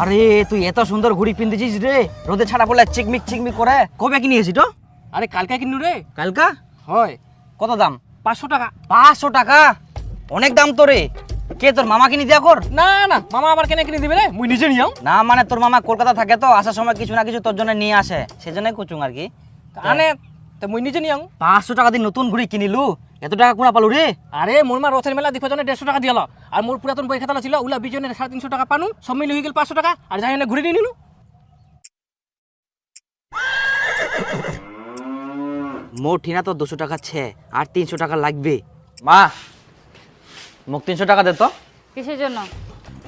আরে তুই এত সুন্দর ঘুড়ি পিনতেছিস রে, রোদে ছাড়া পড়লে চিকমিক চিকমিক করে। কবে কিনেছিস তো? আরে কালকে কিনু রে। কালকা? হয়। কত দাম? 500 টাকা। 500 টাকা? অনেক দাম তো রে। কে তোর মামা কিনে দিয়া কর? না না, মামা আবার কেন কিনে দিবে রে? মুই নিজে নিয়াও। না মানে তোর মামা কলকাতা থাকে তো, আসার সময় কিছু না কিছু তোর জন্য নিয়ে আসে, সেজন্যই কুচুং আর কি। আনে তো মুই নিজে নিয়াও। 500 টাকা দিয়ে নতুন ঘুড়ি কিনিলু, এত টাকা কোনা পালু রে? আরে মোর মা রথের মেলা দেখো জন্য 150 টাকা দিয়াল। আর মোর পুরাতন বই খাতা ছিল ওলা বিজনের 350 টাকা পানু, সব মিলে হয়ে গেল 500 টাকা। আর যাই না ঘুরে নিয়ে নিলু। মোর ঠিনা তো 200 টাকা ছে, আর 300 টাকা লাগবে। মা মোক 300 টাকা দে তো, কিসের জন্য?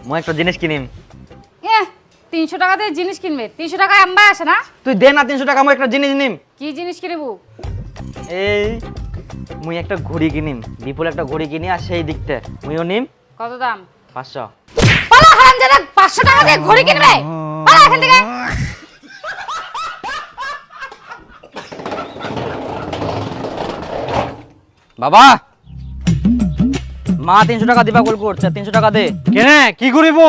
মই একটা জিনিস কিনিম। 300 টাকা দিয়ে জিনিস কিনবে? 300 টাকায় আম্বাই আসে না? তুই দে না 300 টাকা, মই একটা জিনিস নিম। কি জিনিস কিনবো? এই মুই একটা ঘড়ি কিনিম, বিপুল একটা ঘড়ি কিনি, আর সেই দিকতে মুইও নিম। কত দাম? 500। পালা হারামজাদা, 500 টাকা দিয়ে ঘড়ি কিনবে? পালা এখান থেকে। বাবা, মা 300 টাকা দিবা কল করছে, 300 টাকা দে। কেনে কি করিব?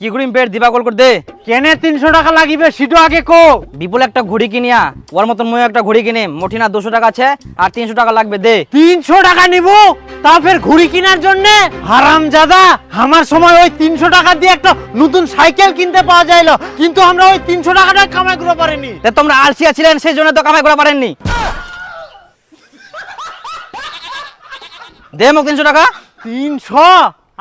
কি করিম পেট দিবা কল কর দে। কেনে 300 টাকা লাগিবে সেটা আগে কো। বিপুল একটা ঘড়ি কিনিয়া, ওর মতন মই একটা ঘড়ি কিনিম। মোটিনা 200 টাকা আছে, আর 300 টাকা লাগবে দে। 300 টাকা নিব তা ফের ঘুড়ি কেনার জন্য? হারামজাদা, আমার সময় ওই 300 টাকা দিয়ে একটা নতুন সাইকেল কিনতে পাওয়া যাইলো, কিন্তু আমরা ওই 300 টাকাটা কামাই করতে পারিনি। তে তোমরা আলসিয়া ছিলেন, সেই জন্য তো কামাই করা পারেননি। দে মোক 300 টাকা। 300?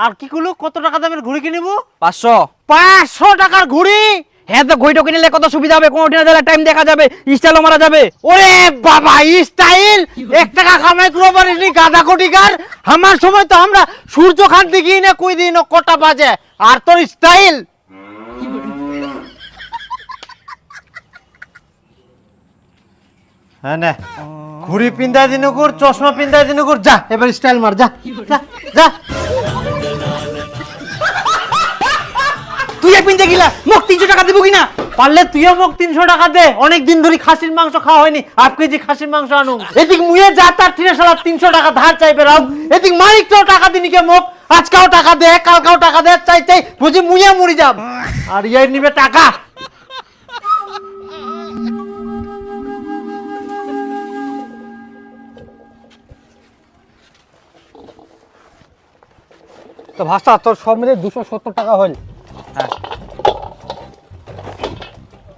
আর কি কইলো, কত টাকা দামের ঘুড়ি কিনিব? 500। 500 টাকার ঘুড়ি? হ্যাঁ, তো ঘড়িটা কিনলে কত সুবিধা হবে, কোন উঠিনা দিলে টাইম দেখা যাবে, স্টাইলও মারা যাবে। ওরে বাবা, স্টাইল 1 টাকা কামাই করতে পারিনি গাদা কোটিকার। আমার সময় তো আমরা সূর্য খান দেখি না কই দিন কটা বাজে, আর তোর স্টাইল। হ্যাঁ না, ঘুড়ি পিন্দা দিনকুর, চশমা পিন্দা দিনকুর, যা এবার স্টাইল মার, যা যা যা। তুই পিনতে গিলা, মোক 300 টাকা দিব কিনা? পারলে তুইও মোক 300 টাকা দে, অনেক দিন ধরে খাসির মাংস খাওয়া হয়নি, 1/2 কেজি খাসির মাংস আনু। এদিক মুয়ে যা তার ঠিনে শালা 300 টাকা ধার চাইবে রাও, এদিক মালিকটাও টাকা দিনি কে মোক, আজকাও টাকা দে কালকাও টাকা দে, চাই চাই বুঝি মুয়ে মরি যাব, আর ইয়ে নিবে টাকা। তো ভাষা তোর সব মিলে 270 টাকা হল। হ্যাঁ,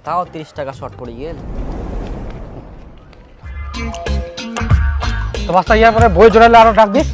তাও 30 টাকা শর্ট পড়ে গেল। তো ভাষা ইয়ার পরে বই জোড়ালে আরো ডাক দিস।